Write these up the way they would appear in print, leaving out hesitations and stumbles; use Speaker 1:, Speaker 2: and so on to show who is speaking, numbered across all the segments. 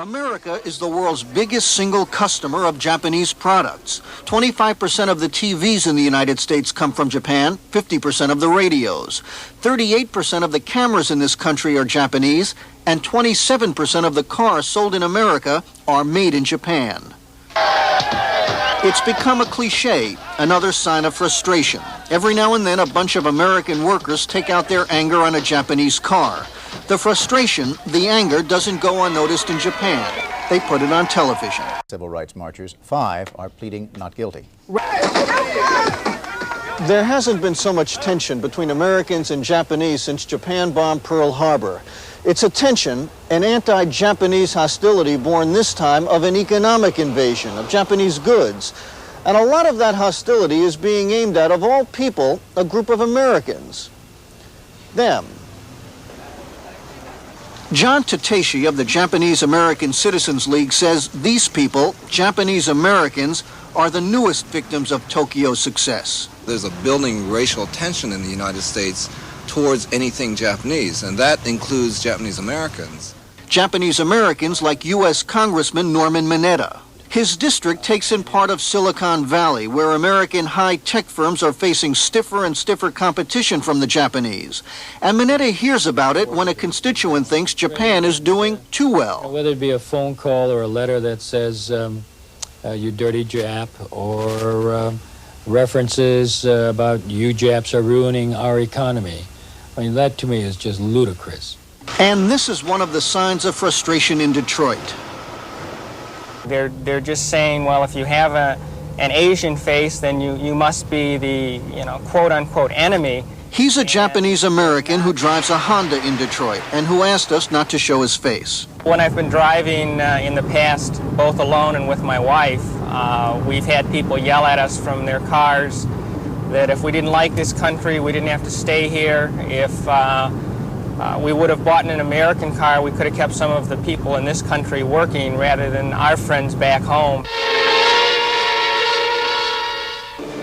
Speaker 1: America is the world's biggest single customer of Japanese products. 25% of the TVs in the United States come from Japan, 50% of the radios. 38% of the cameras in this country are Japanese, and 27% of the cars sold in America are made in Japan. It's become a cliche, another sign of frustration. Every now and then, a bunch of American workers take out their anger on a Japanese car. The frustration, the anger, doesn't go unnoticed in Japan. They put it on television.
Speaker 2: Civil rights marchers, 5 are pleading not guilty.
Speaker 1: There hasn't been so much tension between Americans and Japanese since Japan bombed Pearl Harbor. It's a tension, an anti-Japanese hostility born this time of an economic invasion of Japanese goods. And a lot of that hostility is being aimed at, of all people, a group of Americans. Them. John Tateshi of the Japanese American Citizens League says these people, Japanese Americans, are the newest victims of Tokyo's success.
Speaker 3: There's a building racial tension in the United States towards anything Japanese, and that includes Japanese Americans.
Speaker 1: Japanese Americans like U.S. Congressman Norman Mineta. His district takes in part of Silicon Valley, where American high-tech firms are facing stiffer and stiffer competition from the Japanese. And Mineta hears about it when a constituent thinks Japan is doing too well.
Speaker 4: Whether it be a phone call or a letter that says, you dirty Jap, or references about you Japs are ruining our economy. I mean, that to me is just ludicrous.
Speaker 1: And this is one of the signs of frustration in Detroit.
Speaker 5: They're just saying, well, if you have an Asian face, then you must be the, quote-unquote enemy.
Speaker 1: He's a Japanese American who drives a Honda in Detroit and who asked us not to show his face.
Speaker 5: When I've been driving in the past, both alone and with my wife, we've had people yell at us from their cars that if we didn't like this country, we didn't have to stay here. If we would have bought an American car, we could have kept some of the people in this country working rather than our friends back home.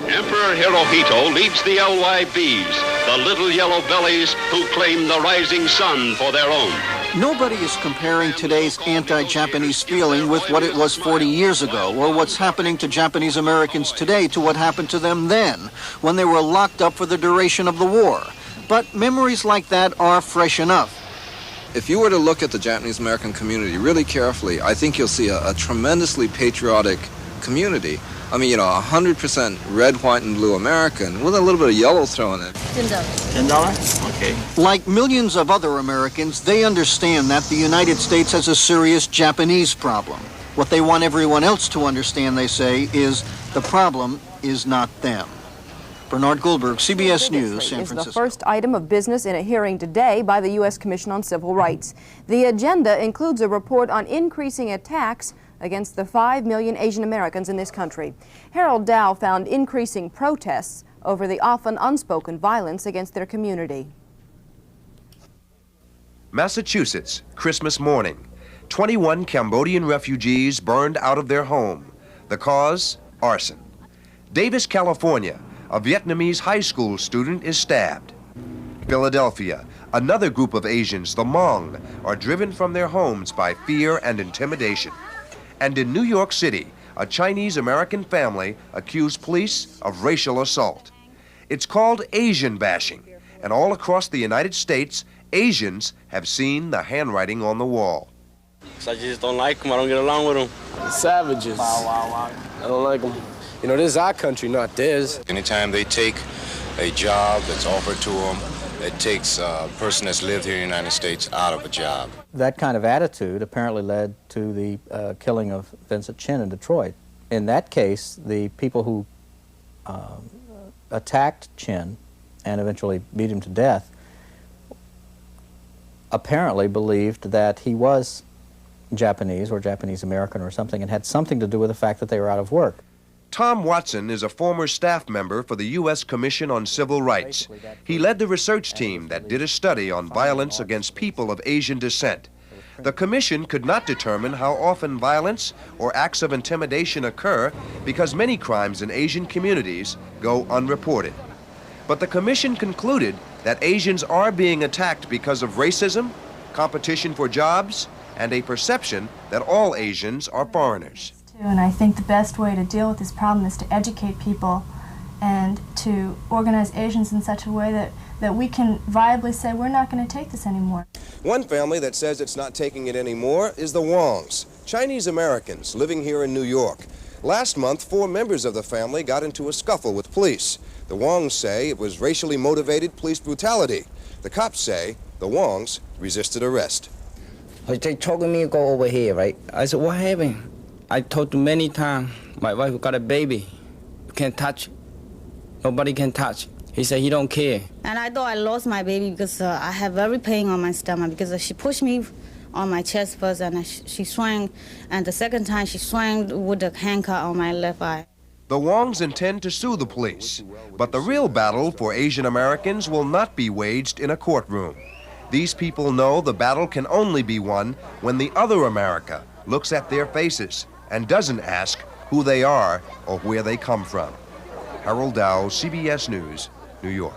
Speaker 6: Emperor Hirohito leads the LYBs, the little yellow bellies who claim the rising sun for their own.
Speaker 1: Nobody is comparing today's anti-Japanese feeling with what it was 40 years ago, or what's happening to Japanese Americans today to what happened to them then, when they were locked up for the duration of the war. But memories like that are fresh enough.
Speaker 3: If you were to look at the Japanese American community really carefully, I think you'll see a tremendously patriotic community. I mean, 100% red, white, and blue American with a little bit of yellow thrown in it.
Speaker 5: $10. $10? Okay.
Speaker 1: Like millions of other Americans, they understand that the United States has a serious Japanese problem. What they want everyone else to understand, they say, is the problem is not them. Bernard Goldberg, CBS News, San Francisco.
Speaker 7: Is the first item of business in a hearing today by the U.S. Commission on Civil Rights. The agenda includes a report on increasing attacks against the 5 million Asian Americans in this country. Harold Dow found increasing protests over the often unspoken violence against their community.
Speaker 8: Massachusetts, Christmas morning. 21 Cambodian refugees burned out of their home. The cause? Arson. Davis, California. A Vietnamese high school student is stabbed. Philadelphia, another group of Asians, the Hmong, are driven from their homes by fear and intimidation. And in New York City, a Chinese-American family accused police of racial assault. It's called Asian bashing, and all across the United States, Asians have seen the handwriting on the wall.
Speaker 9: I just don't like them. I don't get along with them.
Speaker 10: The savages. I don't like them. This is our country, not theirs.
Speaker 11: Anytime they take a job that's offered to them, it takes a person that's lived here in the United States out of a job.
Speaker 2: That kind of attitude apparently led to the killing of Vincent Chin in Detroit. In that case, the people who attacked Chin and eventually beat him to death apparently believed that he was Japanese or Japanese American or something, and had something to do with the fact that they were out of work.
Speaker 8: Tom Watson is a former staff member for the U.S. Commission on Civil Rights. He led the research team that did a study on violence against people of Asian descent. The commission could not determine how often violence or acts of intimidation occur because many crimes in Asian communities go unreported. But the commission concluded that Asians are being attacked because of racism, competition for jobs, and a perception that all Asians are foreigners.
Speaker 12: And I think the best way to deal with this problem is to educate people and to organize Asians in such a way that we can viably say we're not going to take this anymore.
Speaker 8: One family that says it's not taking it anymore is the Wongs, Chinese Americans living here in New York. Last month, 4 members of the family got into a scuffle with police. The Wongs say it was racially motivated police brutality. The cops say the Wongs resisted arrest.
Speaker 13: They told me to go over here, right? I said, what happened? I told them many times, my wife got a baby. You can't touch. Nobody can touch. He said he don't care.
Speaker 14: And I thought I lost my baby because I have very pain on my stomach because she pushed me on my chest first and she swung, and the second time she swung with the handcuff on my left eye.
Speaker 8: The Wongs intend to sue the police, but the real battle for Asian Americans will not be waged in a courtroom. These people know the battle can only be won when the other America looks at their faces and doesn't ask who they are or where they come from. Harold Dow, CBS News, New York.